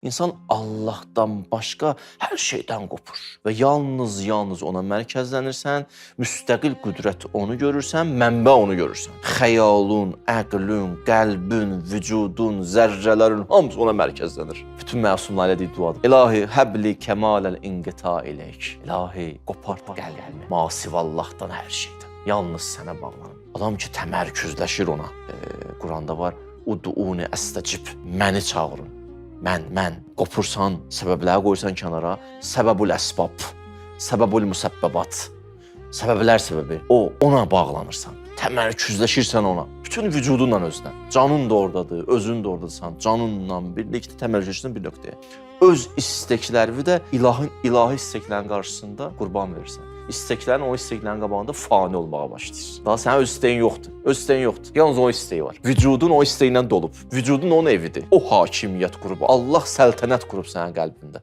İnsan Allahdan başqa hər şeydən qopur və yalnız ona mərkəzlənirsən, müstəqil qüdrət onu görürsən, mənbə onu görürsən. Xəyalun, əqlün, qəlbün, vücudun, zərrələrin hamısı ona mərkəzlənir. Bütün məsumlar elədiyi duadır. İlahi, həbli kəmaləl inqita iləyk. İlahi, qopart qəlbimi. Masivallahdan hər şeydən. Yalnız sənə bağlanım. Adam ki, təmərküzləşir ona. Quranda var, uduuni əstəcib, məni çağırın. Mən. Qopursan, səbəbləri qoyursan kənara. Səbəbül əsbab, səbəbül müsəbbəbat. Səbəblər səbəbi. Ona bağlanırsan. Təmərküzləşirsən ona. Bütün vücudunla özünə. Canın da oradadır, özün də oradadırsan. Canınla birlikdə təmərküzləşirsən bir nöqtəyə. Öz isteklərini də ilahi isteklərin qarşısında qurban verirsən. İsteklərin o isteklərin qabağında fani olmağa başlayır. Daha sənin öz isteyin yoxdur. Öz isteyin yoxdur. Yalnız o isteyi var. Vücudun o isteyindən dolub. Vücudun onun evidir. O hakimiyyət qurub. Allah səltənət qurub sənin qəlbində.